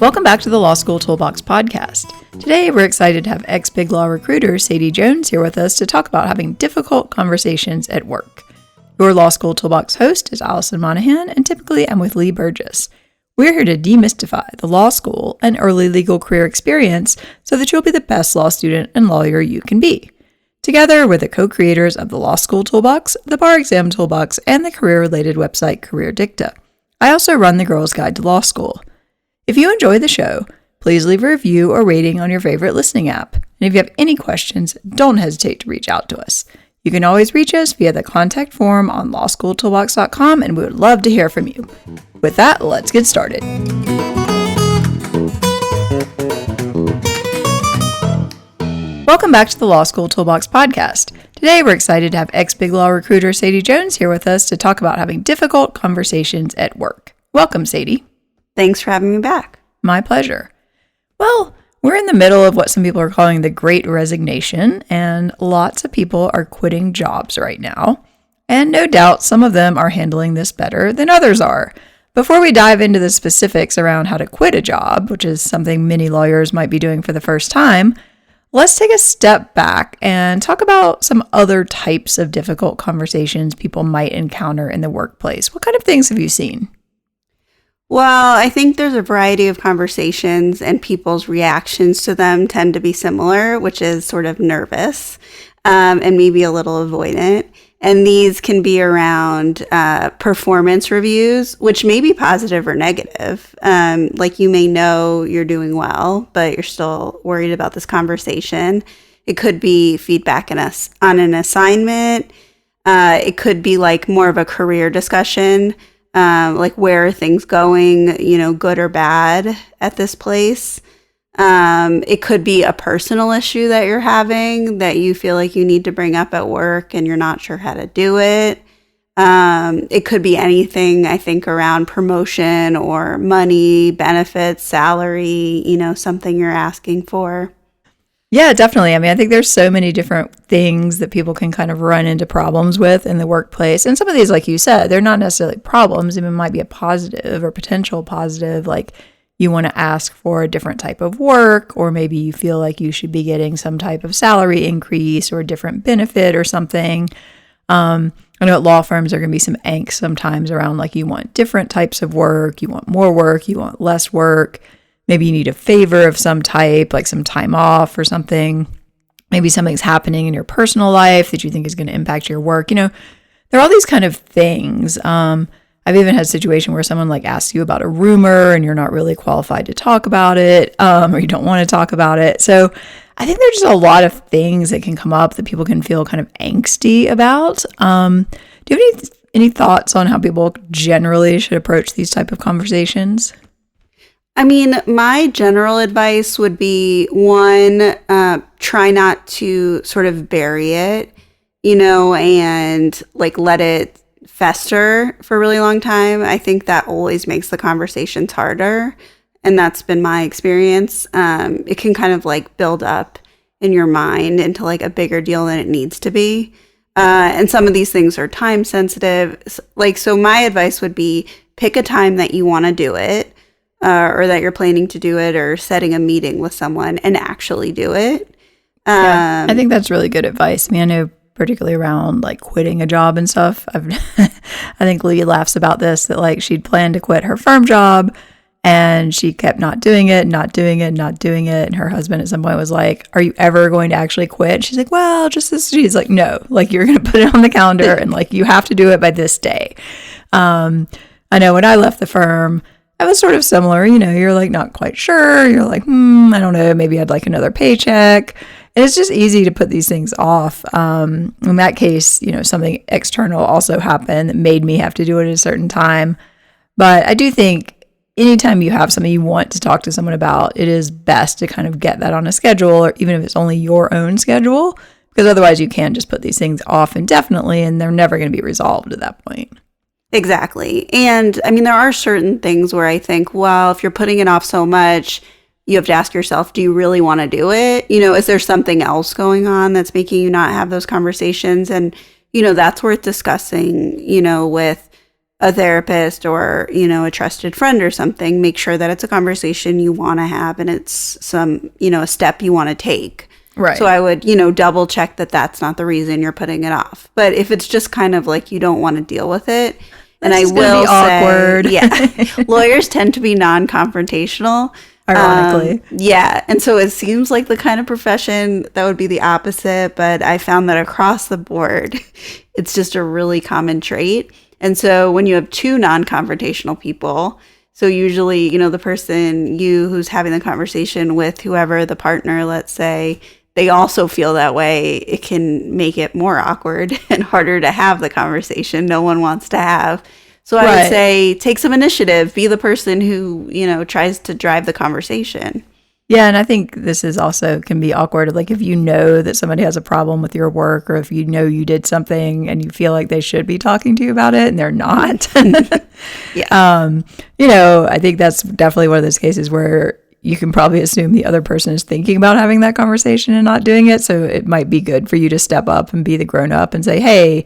Welcome back to the Law School Toolbox podcast. Today, we're excited to have ex-BigLaw recruiter Sadie Jones here with us to talk about having difficult conversations at work. Your Law School Toolbox host is Alison Monahan, and typically I'm with Lee Burgess. We're here to demystify the law school and early legal career experience so that you'll be the best law student and lawyer you can be. Together, we're the co-creators of the Law School Toolbox, the Bar Exam Toolbox, and the career-related website Career Dicta. I also run the Girls Guide to Law School. If you enjoy the show, please leave a review or rating on your favorite listening app. And if you have any questions, don't hesitate to reach out to us. You can always reach us via the contact form on lawschooltoolbox.com, and we would love to hear from you. With that, let's get started. Welcome back to the Law School Toolbox podcast. Today, we're excited to have ex-BigLaw recruiter Sadie Jones here with us to talk about having difficult conversations at work. Welcome, Sadie. Thanks for having me back. My pleasure. Well, we're in the middle of what some people are calling the Great Resignation, and lots of people are quitting jobs right now. And no doubt some of them are handling this better than others are. Before we dive into the specifics around how to quit a job, which is something many lawyers might be doing for the first time, let's take a step back and talk about some other types of difficult conversations people might encounter in the workplace. What kind of things have you seen? Well, I think there's a variety of conversations and people's reactions to them tend to be similar, which is sort of nervous and maybe a little avoidant. And these can be around performance reviews, which may be positive or negative. Like you may know you're doing well, but you're still worried about this conversation. It could be feedback on an assignment. It could be like more of a career discussion. Like where are things going, good or bad at this place. It could be a personal issue that you're having that you feel like you need to bring up at work and you're not sure how to do it. It could be anything, I think, around promotion or money, benefits, salary, something you're asking for. Yeah, definitely. I mean, I think there's so many different things that people can kind of run into problems with in the workplace. And some of these, like you said, they're not necessarily problems. It might be a positive or potential positive, like you want to ask for a different type of work, or maybe you feel like you should be getting some type of salary increase or a different benefit or something. I know at law firms there can be some angst sometimes around like you want different types of work, you want more work, you want less work. Maybe you need a favor of some type, like some time off or something. Maybe something's happening in your personal life that you think is going to impact your work. There are all these kind of things. I've even had a situation where someone like asks you about a rumor and you're not really qualified to talk about it, or you don't want to talk about it. So I think there's just a lot of things that can come up that people can feel kind of angsty about. Do you have any thoughts on how people generally should approach these type of conversations? I mean, my general advice would be, one, try not to sort of bury it, and like let it fester for a really long time. I think that always makes the conversations harder. And that's been my experience. It can kind of like build up in your mind into like a bigger deal than it needs to be. And some of these things are time sensitive. So my advice would be pick a time that you want to do it. Or that you're planning to do it, or setting a meeting with someone and actually do it. Yeah, I think that's really good advice. I mean, I know particularly around like quitting a job and stuff. I think Lee laughs about this, that like she'd planned to quit her firm job and she kept not doing it. And her husband at some point was like, "Are you ever going to actually quit?" She's like, "Well, just this." She's like, "No, like you're going to put it on the calendar and like you have to do it by this day." I know when I left the firm, it was sort of similar, you're like not quite sure. You're like, I don't know, maybe I'd like another paycheck. And it's just easy to put these things off. In that case, something external also happened that made me have to do it at a certain time. But I do think anytime you have something you want to talk to someone about, it is best to kind of get that on a schedule, or even if it's only your own schedule, because otherwise you can just put these things off indefinitely and they're never going to be resolved at that point. Exactly. And I mean, there are certain things where I think, well, if you're putting it off so much, you have to ask yourself, do you really want to do it? Is there something else going on that's making you not have those conversations? And, that's worth discussing, with a therapist or, a trusted friend or something, make sure that it's a conversation you want to have and it's some, a step you want to take. Right. So I would, double check that that's not the reason you're putting it off. But if it's just kind of like you don't want to deal with it, and I will say, awkward. Yeah, lawyers tend to be non-confrontational. Ironically. Yeah. And so it seems like the kind of profession that would be the opposite. But I found that across the board, it's just a really common trait. And so when you have two non-confrontational people, so usually, the person who's having the conversation with whoever the partner, let's say, they also feel that way, it can make it more awkward and harder to have the conversation no one wants to have. So I would say take some initiative, be the person who, tries to drive the conversation. Yeah, and I think this is also can be awkward. Like if you know that somebody has a problem with your work, or if you know you did something and you feel like they should be talking to you about it and they're not. Yeah. I think that's definitely one of those cases where you can probably assume the other person is thinking about having that conversation and not doing it. So it might be good for you to step up and be the grown up and say, hey,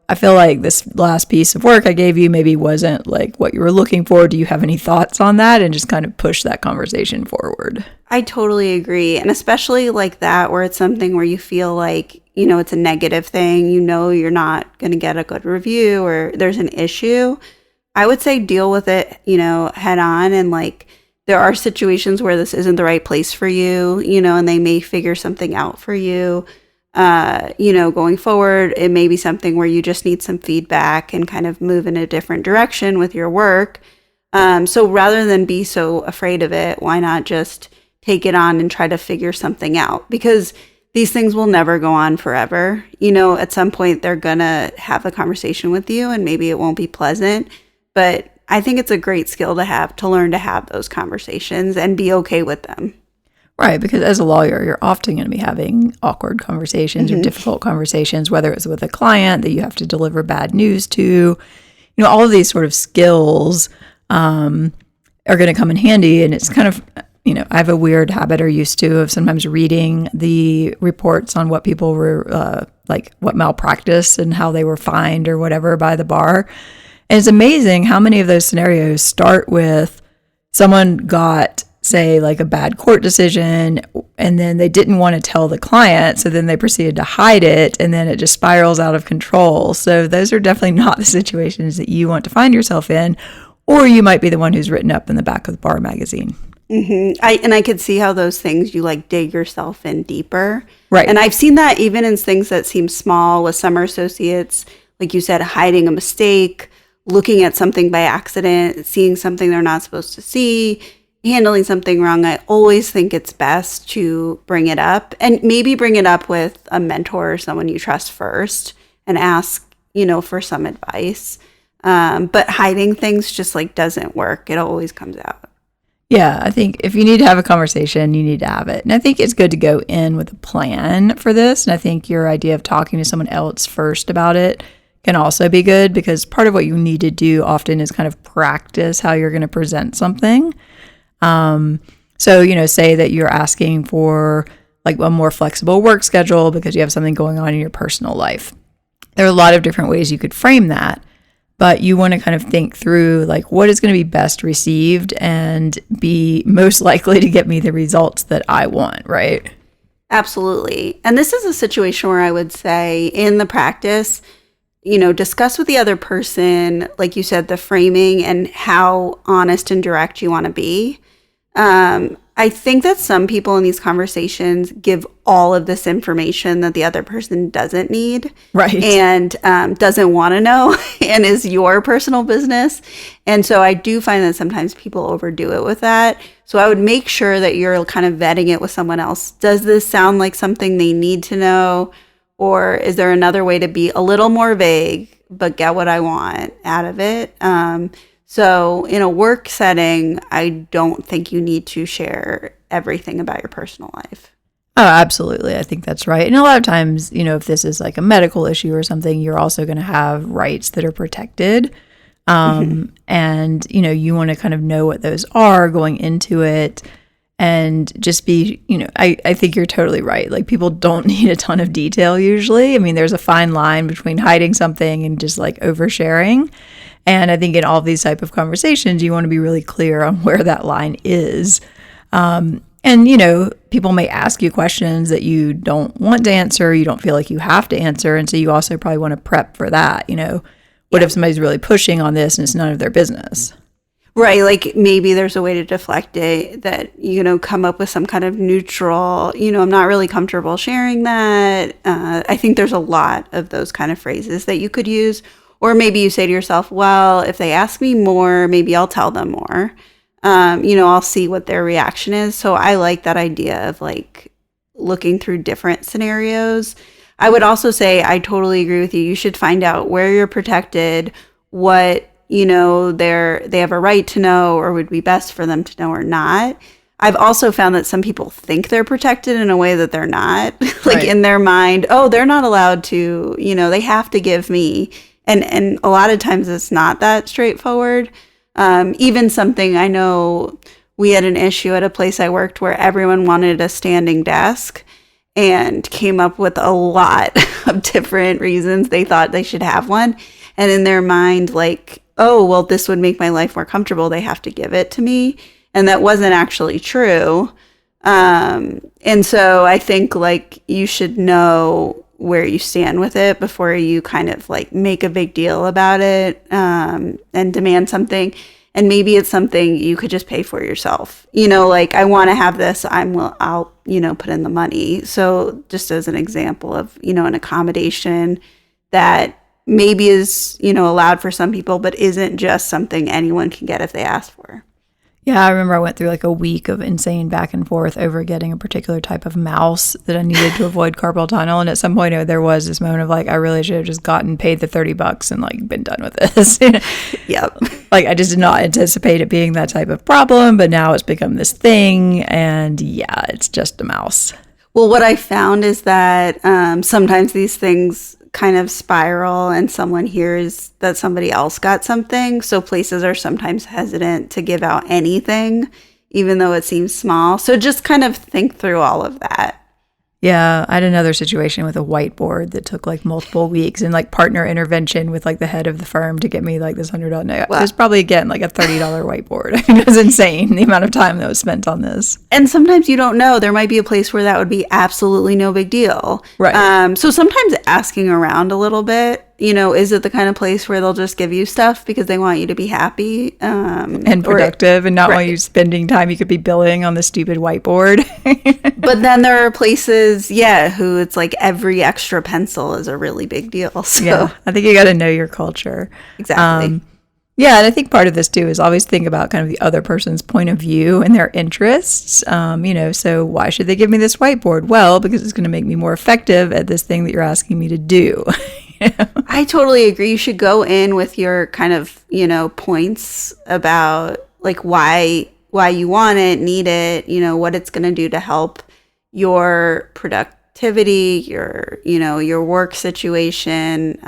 I feel like this last piece of work I gave you maybe wasn't like what you were looking for. Do you have any thoughts on that? And just kind of push that conversation forward. I totally agree. And especially like that, where it's something where you feel like, it's a negative thing, you're not going to get a good review or there's an issue. I would say deal with it, head on. And like, there are situations where this isn't the right place for you, and they may figure something out for you. Going forward, it may be something where you just need some feedback and kind of move in a different direction with your work. So rather than be so afraid of it, why not just take it on and try to figure something out? Because these things will never go on forever. At some point they're going to have a conversation with you and maybe it won't be pleasant, but I think it's a great skill to have, to learn to have those conversations and be okay with them. Right, because as a lawyer, you're often going to be having awkward conversations or difficult conversations, whether it's with a client that you have to deliver bad news to. All of these sort of skills are going to come in handy. And it's kind of, I have a weird habit or used to of sometimes reading the reports on what people were, what malpractice and how they were fined or whatever by the bar. And it's amazing how many of those scenarios start with someone got, say, like a bad court decision, and then they didn't want to tell the client, so then they proceeded to hide it, and then it just spirals out of control. So those are definitely not the situations that you want to find yourself in, or you might be the one who's written up in the back of the bar magazine. Mm-hmm. I could see how those things, you like dig yourself in deeper. Right. And I've seen that even in things that seem small with summer associates, like you said, hiding a mistake, looking at something by accident, seeing something they're not supposed to see, handling something wrong. I always think it's best to bring it up, and maybe bring it up with a mentor or someone you trust first and ask, for some advice. But hiding things just like doesn't work. It always comes out. Yeah, I think if you need to have a conversation, you need to have it. And I think it's good to go in with a plan for this. And I think your idea of talking to someone else first about it can also be good, because part of what you need to do often is kind of practice how you're going to present something. So, say that you're asking for like a more flexible work schedule because you have something going on in your personal life. There are a lot of different ways you could frame that, but you want to kind of think through like what is going to be best received and be most likely to get me the results that I want, right? Absolutely. And this is a situation where I would say in the practice, discuss with the other person, like you said, the framing and how honest and direct you want to be. I think that some people in these conversations give all of this information that the other person doesn't need, right, and doesn't want to know, and is your personal business. And so I do find that sometimes people overdo it with that. So I would make sure that you're kind of vetting it with someone else. Does this sound like something they need to know? Or is there another way to be a little more vague, but get what I want out of it? So in a work setting, I don't think you need to share everything about your personal life. Oh, absolutely. I think that's right. And a lot of times, if this is like a medical issue or something, you're also going to have rights that are protected. And, you want to kind of know what those are going into it. and just be, I think you're totally right. Like, people don't need a ton of detail usually. I mean, there's a fine line between hiding something and just like oversharing. And I think in all of these type of conversations, you want to be really clear on where that line is. And, people may ask you questions that you don't want to answer, you don't feel like you have to answer. And so you also probably want to prep for that. What if somebody's really pushing on this and it's none of their business? Right. Like, maybe there's a way to deflect it, that, come up with some kind of neutral, I'm not really comfortable sharing that. I think there's a lot of those kind of phrases that you could use. Or maybe you say to yourself, well, if they ask me more, maybe I'll tell them more. I'll see what their reaction is. So I like that idea of like looking through different scenarios. I would also say I totally agree with you. You should find out where you're protected, what, they have a right to know or would be best for them to know or not. I've also found that some people think they're protected in a way that they're not. Like, right. In their mind, oh, they're not allowed to, they have to give me. And a lot of times it's not that straightforward. Even something, I know we had an issue at a place I worked where everyone wanted a standing desk and came up with a lot of different reasons they thought they should have one. And in their mind, like, oh, well, this would make my life more comfortable, they have to give it to me. And that wasn't actually true. And so I think, like, you should know where you stand with it before you kind of like make a big deal about it, and demand something. And maybe it's something you could just pay for yourself. Like, I want to have this, I'll put in the money. So just as an example of, an accommodation that maybe is, allowed for some people, but isn't just something anyone can get if they ask for. Yeah, I remember I went through like a week of insane back and forth over getting a particular type of mouse that I needed to avoid carpal tunnel. And at some point there was this moment of like, I really should have just paid the $30 and like been done with this. Yep. Like, I just did not anticipate it being that type of problem, but now it's become this thing. And yeah, it's just a mouse. Well, what I found is that sometimes these things kind of spiral and someone hears that somebody else got something. So places are sometimes hesitant to give out anything, even though it seems small. So just kind of think through all of that. Yeah, I had another situation with a whiteboard that took like multiple weeks and like partner intervention with like the head of the firm to get me like this $100. No, it was probably, again, like a $30 whiteboard. I mean, it was insane, the amount of time that was spent on this. And sometimes you don't know. There might be a place where that would be absolutely no big deal. Right. So sometimes asking around a little bit, is it the kind of place where they'll just give you stuff because they want you to be happy and productive, and not want you spending time you could be billing on the stupid whiteboard. But then there are places, who it's like every extra pencil is a really big deal. So. Yeah, I think you got to know your culture. Exactly. Yeah, and I think part of this too is always think about kind of the other person's point of view and their interests. So why should they give me this whiteboard? Well, because it's going to make me more effective at this thing that you're asking me to do. I totally agree. You should go in with your kind of, points about like why you want it, need it, what it's going to do to help your productivity, your work situation.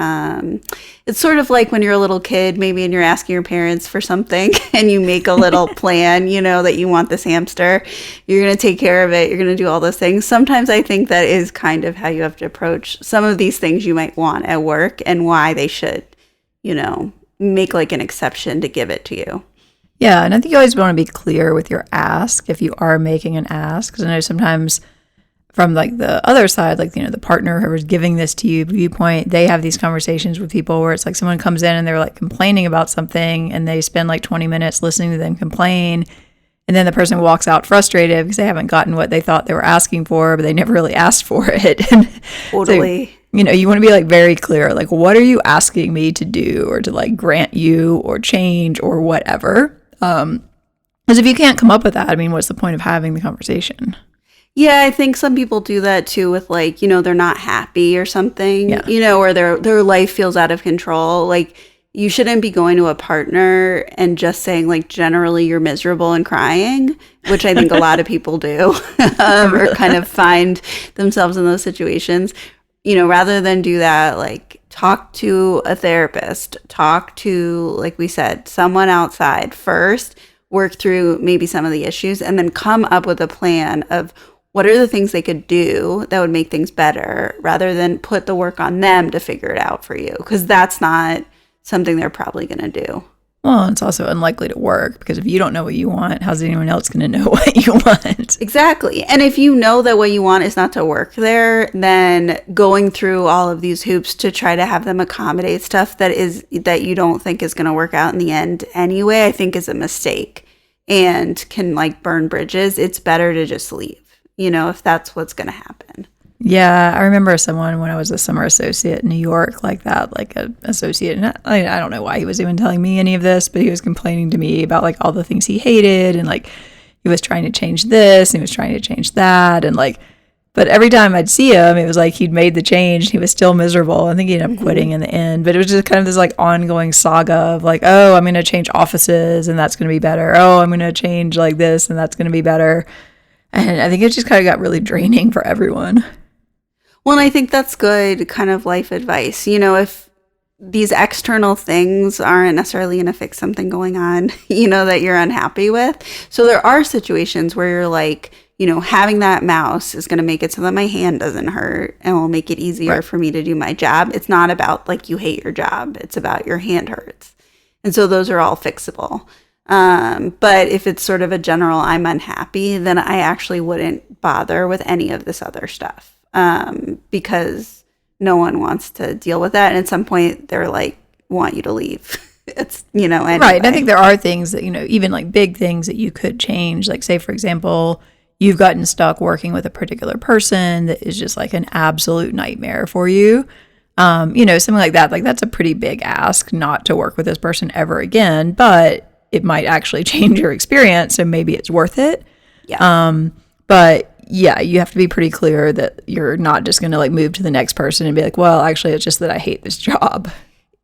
It's sort of like when you're a little kid, maybe, and you're asking your parents for something and you make a little plan, that you want this hamster, you're going to take care of it, you're going to do all those things. Sometimes I think that is kind of how you have to approach some of these things you might want at work and why they should, make like an exception to give it to you. Yeah, and I think you always want to be clear with your ask if you are making an ask, because I know sometimes from like the other side, like, the partner whoever's giving this to you viewpoint, they have these conversations with people where it's like someone comes in and they're like complaining about something and they spend like 20 minutes listening to them complain. And then the person walks out frustrated because they haven't gotten what they thought they were asking for, but they never really asked for it. Totally. So, you want to be like very clear, like, what are you asking me to do or to like grant you or change or whatever? Because if you can't come up with that, I mean, what's the point of having the conversation? Yeah, I think some people do that too with like, they're not happy or something, or their life feels out of control. Like, you shouldn't be going to a partner and just saying like, generally you're miserable and crying, which I think a lot of people do, or kind of find themselves in those situations. Rather than do that, like, talk to a therapist, talk to, like we said, someone outside first. work through maybe some of the issues, and then come up with a plan of what are the things they could do that would make things better, rather than put the work on them to figure it out for you, because that's not something they're probably going to do. Well, it's also unlikely to work, because if you don't know what you want, how's anyone else going to know what you want? Exactly. And if you know that what you want is not to work there, then going through all of these hoops to try to have them accommodate stuff that you don't think is going to work out in the end anyway, I think is a mistake and can like burn bridges. It's better to just leave, if that's what's going to happen. Yeah, I remember someone when I was a summer associate in New York like that, like an associate. And I don't know why he was even telling me any of this, but he was complaining to me about like all the things he hated, and like he was trying to change this and he was trying to change that. And like, but every time I'd see him, it was like he'd made the change and he was still miserable. I think he ended up quitting in the end, but it was just kind of this like ongoing saga of like, oh, I'm going to change offices and that's going to be better. Oh, I'm going to change like this and that's going to be better. And I think it just kind of got really draining for everyone. Well, and I think that's good kind of life advice. If these external things aren't necessarily going to fix something going on, that you're unhappy with. So there are situations where you're like, having that mouse is going to make it so that my hand doesn't hurt and will make it easier for me to do my job. It's not about like you hate your job. It's about your hand hurts. And so those are all fixable. But if it's sort of a general, I'm unhappy, then I actually wouldn't bother with any of this other stuff. Because no one wants to deal with that. And at some point they're like, want you to leave. It's, anyway. Right. And I think there are things that, even like big things that you could change. Like say, for example, you've gotten stuck working with a particular person that is just like an absolute nightmare for you. Something like that. Like that's a pretty big ask not to work with this person ever again, but it might actually change your experience. So maybe it's worth it. Yeah. But yeah, you have to be pretty clear that you're not just going to like move to the next person and be like, well, actually, it's just that I hate this job.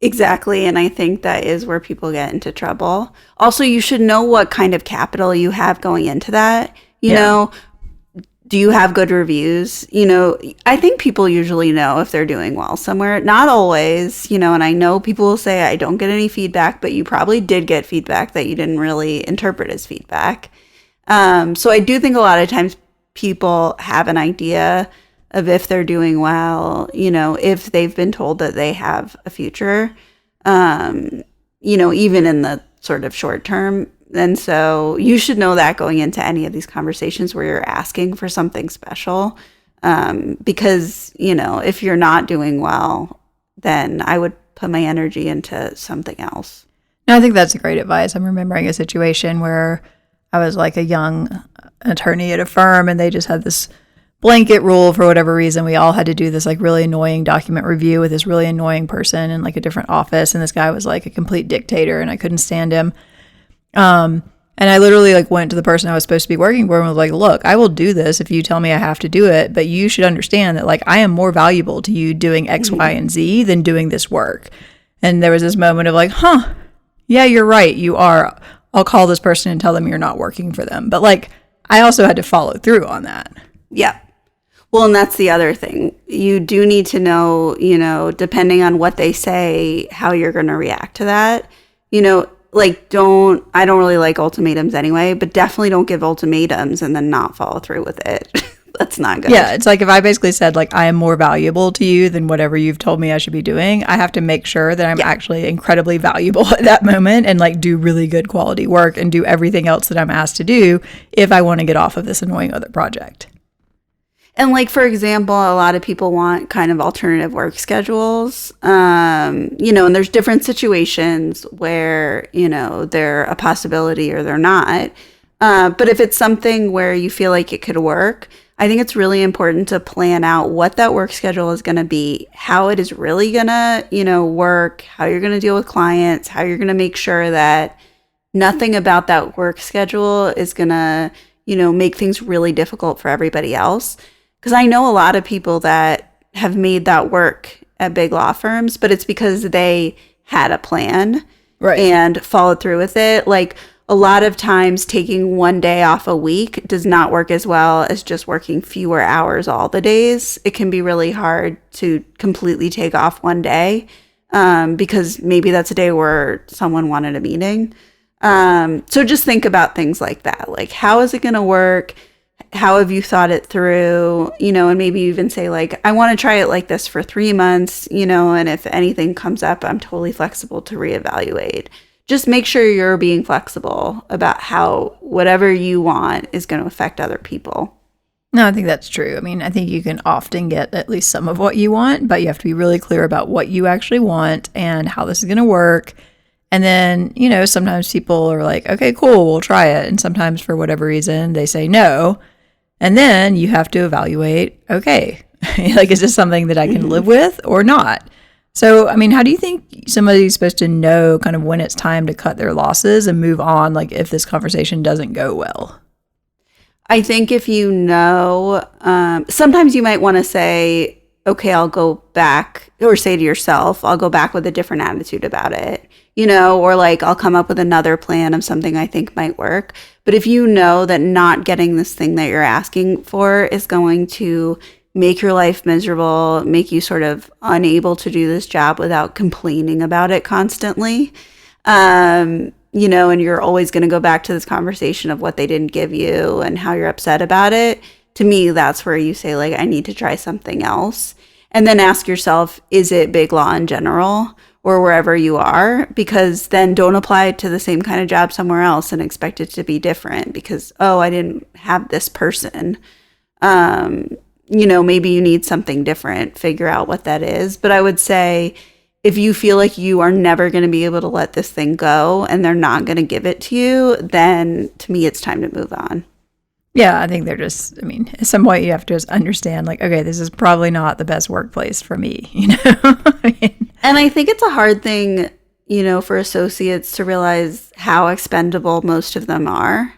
Exactly. And I think that is where people get into trouble. Also, you should know what kind of capital you have going into that. You know, do you have good reviews? I think people usually know if they're doing well somewhere. Not always, and I know people will say, I don't get any feedback, but you probably did get feedback that you didn't really interpret as feedback. So I do think a lot of times people have an idea of if they're doing well, if they've been told that they have a future, even in the sort of short term. And so you should know that going into any of these conversations where you're asking for something special, because, if you're not doing well, then I would put my energy into something else. No, I think that's great advice. I'm remembering a situation where I was like a young attorney at a firm, and they just had this blanket rule for whatever reason. We all had to do this like really annoying document review with this really annoying person in like a different office, and this guy was like a complete dictator, and I couldn't stand him. And I literally like went to the person I was supposed to be working for and was like, look, I will do this if you tell me I have to do it, but you should understand that like I am more valuable to you doing X, Y, and Z than doing this work. And there was this moment of like, yeah, you're right, you are. I'll call this person and tell them you're not working for them. But like, I also had to follow through on that. Yeah. Well, and that's the other thing. You do need to know, depending on what they say, how you're going to react to that. I don't really like ultimatums anyway, but definitely don't give ultimatums and then not follow through with it. That's not good. Yeah, it's like if I basically said like I am more valuable to you than whatever you've told me I should be doing, I have to make sure that I'm actually incredibly valuable at that moment and like do really good quality work and do everything else that I'm asked to do if I want to get off of this annoying other project. And like, for example, a lot of people want kind of alternative work schedules, and there's different situations where, they're a possibility or they're not. But if it's something where you feel like it could work, I think it's really important to plan out what that work schedule is going to be, how it is really going to, work, how you're going to deal with clients, how you're going to make sure that nothing about that work schedule is going to, make things really difficult for everybody else. Because I know a lot of people that have made that work at big law firms, but it's because they had a plan and followed through with it. Like a lot of times taking one day off a week does not work as well as just working fewer hours all the days. It can be really hard to completely take off one day because maybe that's a day where someone wanted a meeting. So just think about things like that. Like, how is it going to work? How have you thought it through? And maybe even say, like, I want to try it like this for 3 months, and if anything comes up, I'm totally flexible to reevaluate. Just make sure you're being flexible about how whatever you want is going to affect other people. No, I think that's true. I mean, I think you can often get at least some of what you want, but you have to be really clear about what you actually want and how this is going to work. And then, sometimes people are like, okay, cool, we'll try it. And sometimes for whatever reason, they say no. And then you have to evaluate, okay, like, is this something that I can live with or not? So, I mean, how do you think somebody's supposed to know kind of when it's time to cut their losses and move on, like if this conversation doesn't go well? I think if sometimes you might want to say, okay, I'll go back, or say to yourself, I'll go back with a different attitude about it, or like I'll come up with another plan of something I think might work. But if you know that not getting this thing that you're asking for is going to make your life miserable, make you sort of unable to do this job without complaining about it constantly, and you're always going to go back to this conversation of what they didn't give you and how you're upset about it. To me, that's where you say, like, I need to try something else. And then ask yourself, is it BigLaw in general or wherever you are? Because then don't apply to the same kind of job somewhere else and expect it to be different because, I didn't have this person. Maybe you need something different, figure out what that is. But I would say if you feel like you are never going to be able to let this thing go and they're not going to give it to you, then to me, it's time to move on. Yeah, I think at some point you have to just understand, like, okay, this is probably not the best workplace for me, And I think it's a hard thing, for associates to realize how expendable most of them are.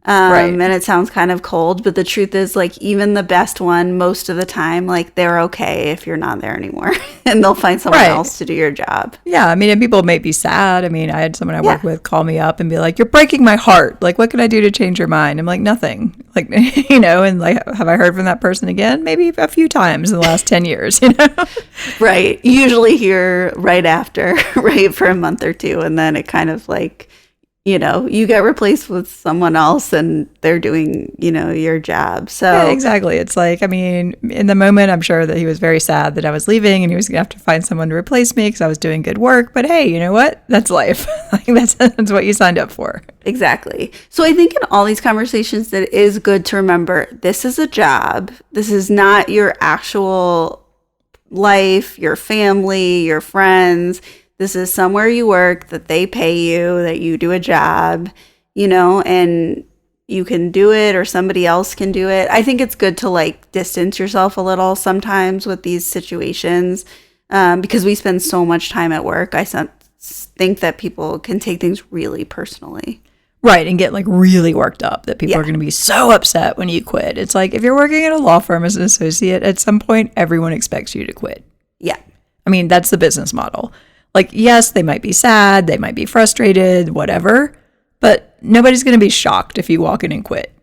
Right. And it sounds kind of cold, but the truth is, like, even the best one, most of the time, like, they're okay if you're not there anymore and they'll find someone else to do your job. Yeah. I mean, and people may be sad. I mean, I had someone I work with call me up and be like, you're breaking my heart. Like, what can I do to change your mind? I'm like, nothing. Like, and like, have I heard from that person again? Maybe a few times in the last 10 years, Right. You usually hear right after, right, for a month or two. And then it kind of like, you get replaced with someone else and they're doing, your job. So yeah, exactly. It's like, I mean, in the moment, I'm sure that he was very sad that I was leaving and he was going to have to find someone to replace me because I was doing good work. But hey, you know what? That's life. Like, that's what you signed up for. Exactly. So I think in all these conversations, that it is good to remember this is a job. This is not your actual life, your family, your friends. This is somewhere you work, that they pay you, that you do a job, and you can do it or somebody else can do it. I think it's good to like distance yourself a little sometimes with these situations because we spend so much time at work. I think that people can take things really personally. Right, and get like really worked up that people are going to be so upset when you quit. It's like if you're working at a law firm as an associate, at some point, everyone expects you to quit. Yeah. I mean, that's the business model. Like, yes, they might be sad, they might be frustrated, whatever, but nobody's going to be shocked if you walk in and quit.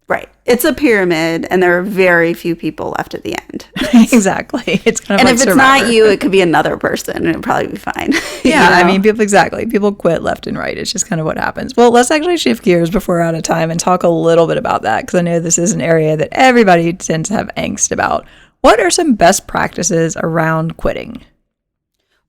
Right. It's a pyramid, and there are very few people left at the end. Exactly. It's kind of like if it's Survivor. not you, it could be another person, and it'll probably be fine. Yeah, I mean, people quit left and right. It's just kind of what happens. Well, let's actually shift gears before we're out of time and talk a little bit about that, because I know this is an area that everybody tends to have angst about. What are some best practices around quitting?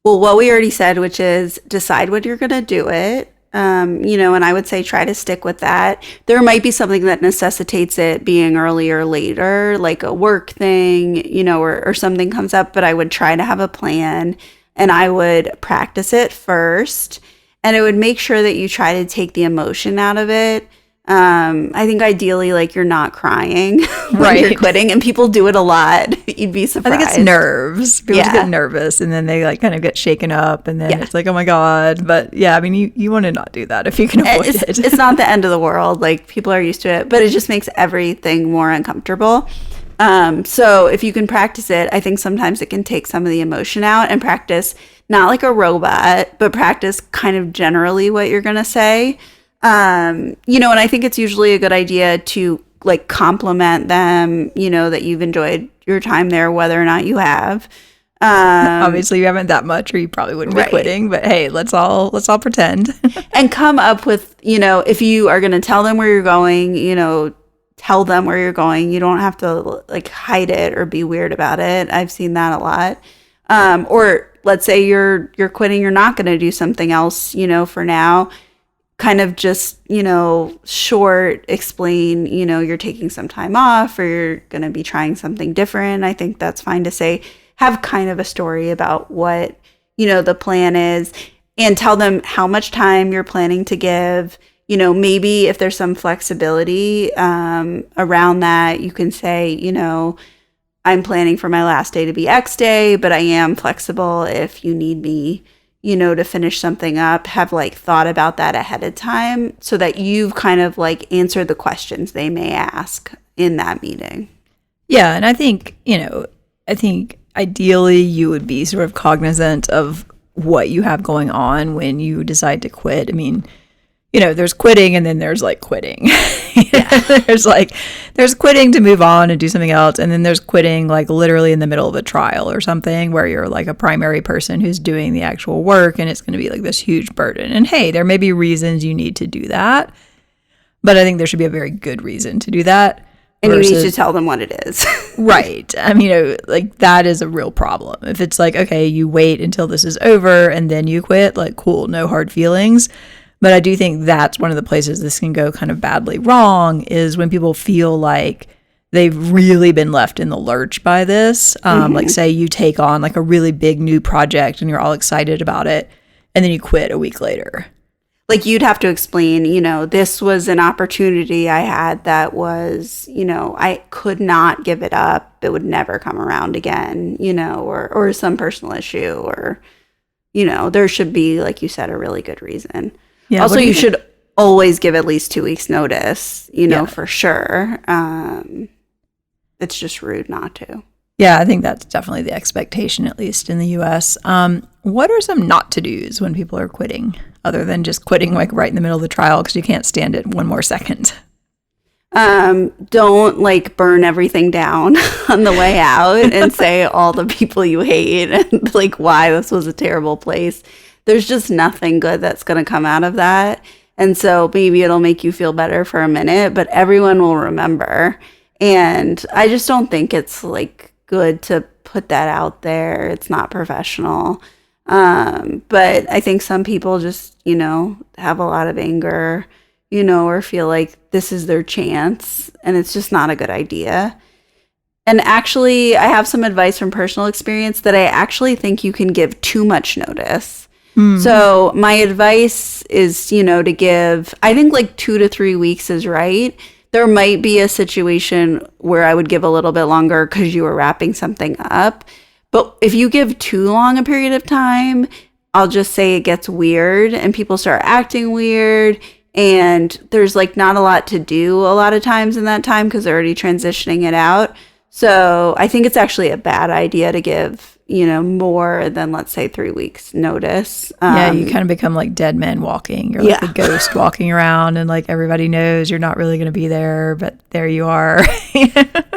Well, what we already said, which is decide when you're going to do it, and I would say try to stick with that. There might be something that necessitates it being early or later, like a work thing, or something comes up, but I would try to have a plan and I would practice it first. And it would make sure that you try to take the emotion out of it. I think ideally, like, you're not crying when you're quitting, and people do it a lot. You'd be surprised. I think it's nerves. People just get nervous, and then they like kind of get shaken up, and then it's like, oh my God. But yeah, I mean, you want to not do that if you can avoid it. It's not the end of the world. Like, people are used to it, but it just makes everything more uncomfortable. So if you can practice it, I think sometimes it can take some of the emotion out, and practice not like a robot, but practice kind of generally what you're going to say. And I think it's usually a good idea to like compliment them, that you've enjoyed your time there, whether or not you have. Obviously you haven't that much, or you probably wouldn't be quitting, but hey, let's all pretend. And come up with, if you are going to tell them where you're going, tell them where you're going. You don't have to like hide it or be weird about it. I've seen that a lot. Or let's say you're quitting, you're not going to do something else, for now. Kind of just, short explain, you're taking some time off, or you're going to be trying something different. I think that's fine to say. Have kind of a story about what, the plan is, and tell them how much time you're planning to give. Maybe if there's some flexibility around that, you can say, I'm planning for my last day to be X day, but I am flexible if you need me, to finish something up. Have like thought about that ahead of time so that you've kind of like answered the questions they may ask in that meeting. Yeah. And I think ideally you would be sort of cognizant of what you have going on when you decide to quit. I mean, there's quitting, and then there's like quitting. There's quitting to move on and do something else. And then there's quitting like literally in the middle of a trial or something, where you're like a primary person who's doing the actual work, and it's going to be like this huge burden. And hey, there may be reasons you need to do that, but I think there should be a very good reason to do that. And you need to tell them what it is. Right. I mean, like that is a real problem. If it's like, okay, you wait until this is over and then you quit, like cool, no hard feelings. But I do think that's one of the places this can go kind of badly wrong, is when people feel like they've really been left in the lurch by this. Like say you take on like a really big new project and you're all excited about it, and then you quit a week later. Like you'd have to explain, this was an opportunity I had that was, I could not give it up. It would never come around again, or some personal issue, or, there should be, like you said, a really good reason. Yeah, also, you should always give at least 2 weeks notice, for sure. It's just rude not to. Yeah, I think that's definitely the expectation, at least in the U.S. What are some not to do's when people are quitting, other than just quitting like right in the middle of the trial because you can't stand it one more second? Don't like burn everything down on the way out and say all the people you hate and like why this was a terrible place. There's just nothing good that's going to come out of that. And so maybe it'll make you feel better for a minute, but everyone will remember. And I just don't think it's like good to put that out there. It's not professional. But I think some people just, have a lot of anger, or feel like this is their chance, and it's just not a good idea. And actually, I have some advice from personal experience that I actually think you can give too much notice. So my advice is, to give, I think like 2 to 3 weeks is right. There might be a situation where I would give a little bit longer because you were wrapping something up. But if you give too long a period of time, I'll just say it gets weird and people start acting weird. And there's like not a lot to do a lot of times in that time because they're already transitioning it out. So I think it's actually a bad idea to give, more than, let's say, 3 weeks notice. Yeah, you kind of become like dead men walking. You're like a ghost walking around, and like everybody knows you're not really going to be there, but there you are.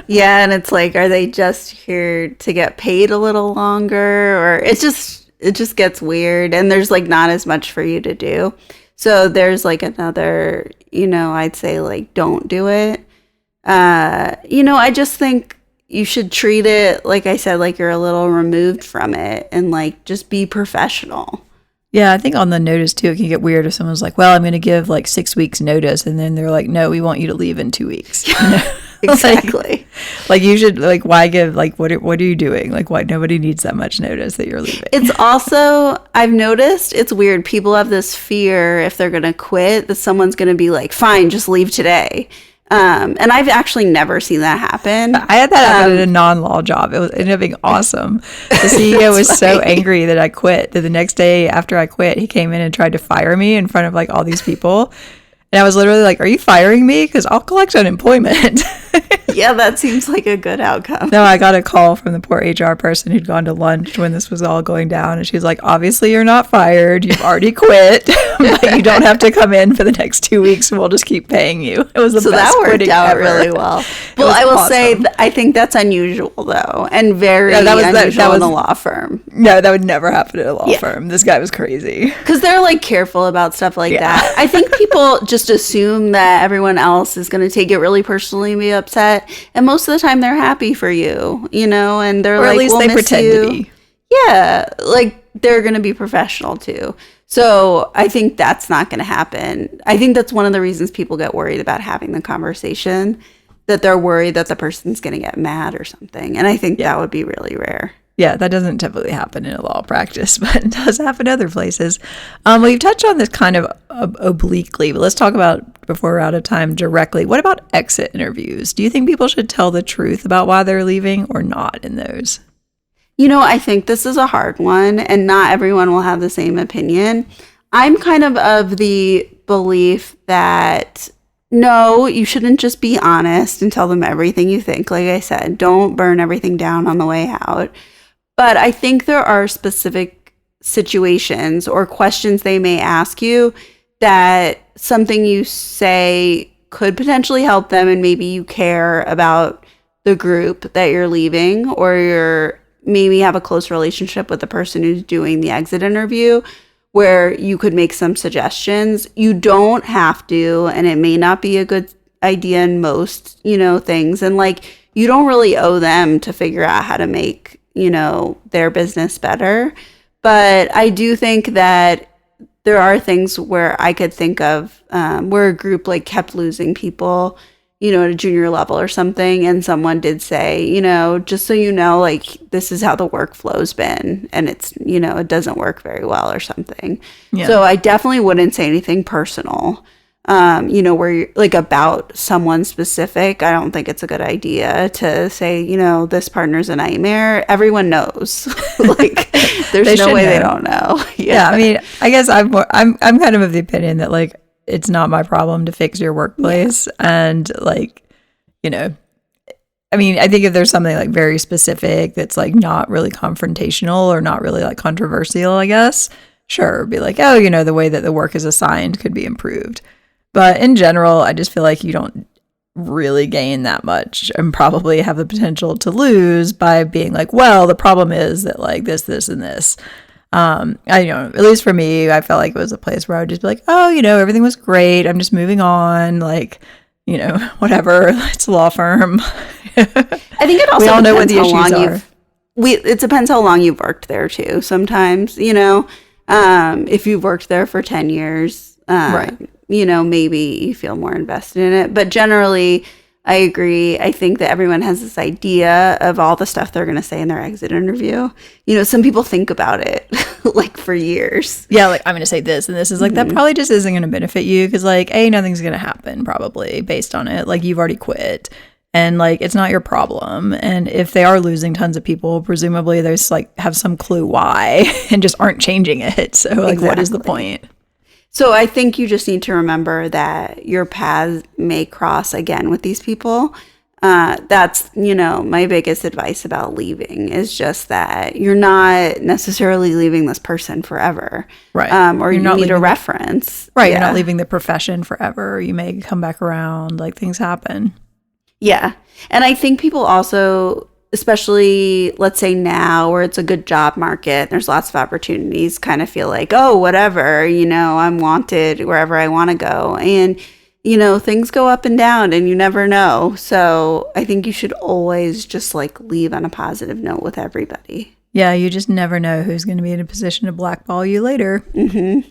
Yeah, and it's like, are they just here to get paid a little longer? Or it just gets weird, and there's like not as much for you to do. So there's like another, I'd say like don't do it. I just think you should treat it, like I said, like you're a little removed from it, and like just be professional. Yeah, I think on the notice too, it can get weird if someone's like, well, I'm going to give like 6 weeks notice, and then they're like, no, we want you to leave in 2 weeks. Exactly. Like you should, like, why give, like, what are you doing? Like, why nobody needs that much notice that you're leaving? It's also, I've noticed it's weird. People have this fear if they're going to quit that someone's going to be like, fine, just leave today. And I've actually never seen that happen. I had that happen at a non-law job. It ended up being awesome. The CEO was so angry that I quit that the next day after I quit, he came in and tried to fire me in front of like all these people. And I was literally like, are you firing me? Because I'll collect unemployment. Yeah, that seems like a good outcome. No, I got a call from the poor HR person who'd gone to lunch when this was all going down. And she's like, obviously, you're not fired. You've already quit. But you don't have to come in for the next 2 weeks and we'll just keep paying you. It was the So best that worked quitting out ever. really well. Well, I will say, I think that's unusual, though, and very unusual in a law firm. No, that would never happen at a law firm. This guy was crazy. Because they're like careful about stuff like that. I think people just assume that everyone else is going to take it really personally and be upset. And most of the time they're happy for you, you know, and they're Or like, at least we'll they miss pretend you. to be. Yeah, like they're going to be professional too. So I think that's not going to happen. I think that's one of the reasons people get worried about having the conversation, that they're worried that the person's going to get mad or something. And I think that would be really rare. Yeah, that doesn't typically happen in a law practice, but it does happen other places. Well, you've touched on this kind of obliquely, but let's talk about, before we're out of time, directly. What about exit interviews? Do you think people should tell the truth about why they're leaving or not in those? You know, I think this is a hard one, and not everyone will have the same opinion. I'm kind of the belief that no, you shouldn't just be honest and tell them everything you think. Like I said, don't burn everything down on the way out. But I think there are specific situations or questions they may ask you that something you say could potentially help them, and maybe you care about the group that you're leaving, or you're maybe have a close relationship with the person who's doing the exit interview, where you could make some suggestions. You don't have to, and it may not be a good idea in most, you know, things. And like, you don't really owe them to figure out how to make, you know, their business better. But I do think that there are things where I could think of where a group like kept losing people, you know, at a junior level or something. And someone did say, you know, just so you know, like, this is how the workflow's been. And it's, you know, it doesn't work very well or something. Yeah. So I definitely wouldn't say anything personal, you know, where you're like about someone specific. I don't think it's a good idea to say, you know, this partner's a nightmare. Everyone knows. Like, there's no way they don't know. Yeah. I mean, I guess I'm kind of the opinion that, like, it's not my problem to fix your workplace. And like, you know, I mean, I think if there's something like very specific that's like not really confrontational or not really like controversial, I guess, sure, be like, oh, you know, the way that the work is assigned could be improved. But in general, I just feel like you don't really gain that much and probably have the potential to lose by being like, well, the problem is that like this, and this. I know, at least for me, I felt like it was a place where I would just be like, oh, you know, everything was great. I'm just moving on. Like, you know, whatever. It's a law firm. I think it also we all know what depends the issues are. It depends how long you've worked there too. Sometimes, you know, if you've worked there for 10 years, right, you know, maybe you feel more invested in it. But generally, I agree. I think that everyone has this idea of all the stuff they're going to say in their exit interview. You know, some people think about it like for years. Yeah, like, I'm going to say this, and this is like, that probably just isn't going to benefit you because, like, A, nothing's going to happen probably based on it. Like, you've already quit, and like, it's not your problem. And if they are losing tons of people, presumably there's like have some clue why and just aren't changing it. So like, What is the point? So I think you just need to remember that your paths may cross again with these people. That's, you know, my biggest advice about leaving is just that you're not necessarily leaving this person forever. Right. Or you need a reference. Right. Yeah. You're not leaving the profession forever. You may come back around. Like, things happen. Yeah. And I think people also, especially, let's say now where it's a good job market, there's lots of opportunities, kind of feel like, oh, whatever, you know, I'm wanted wherever I want to go. And, you know, things go up and down and you never know. So I think you should always just like leave on a positive note with everybody. Yeah, you just never know who's going to be in a position to blackball you later. Mm-hmm.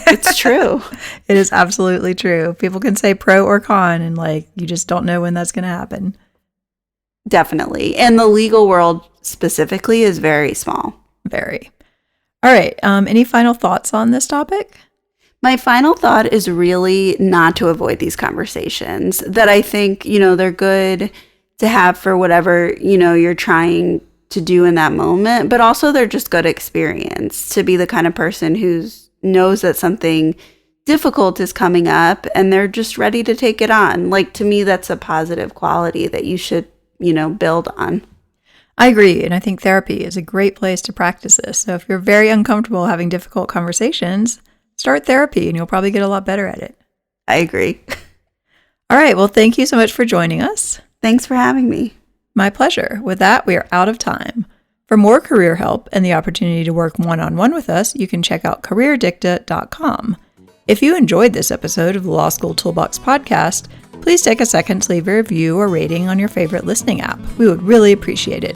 It's true. It is absolutely true. People can say pro or con, and like, you just don't know when that's going to happen. Definitely. And the legal world specifically is very small. Very. All right. Any final thoughts on this topic? My final thought is really not to avoid these conversations, that I think, you know, they're good to have for whatever, you know, you're trying to do in that moment, but also they're just good experience to be the kind of person who knows that something difficult is coming up and they're just ready to take it on. Like, to me, that's a positive quality that you should, build on. I agree. And I think therapy is a great place to practice this. So if you're very uncomfortable having difficult conversations, start therapy and you'll probably get a lot better at it. I agree. All right. Well, thank you so much for joining us. Thanks for having me. My pleasure. With that, we are out of time. For more career help and the opportunity to work one-on-one with us, you can check out careerdicta.com. If you enjoyed this episode of the Law School Toolbox podcast, please take a second to leave a review or rating on your favorite listening app. We would really appreciate it.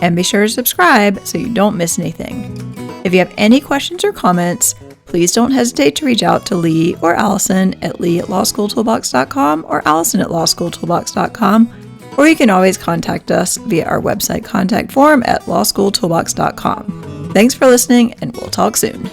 And be sure to subscribe so you don't miss anything. If you have any questions or comments, please don't hesitate to reach out to Lee or Alison at lee@lawschooltoolbox.com or allison@lawschooltoolbox.com, or you can always contact us via our website contact form at lawschooltoolbox.com. Thanks for listening, and we'll talk soon.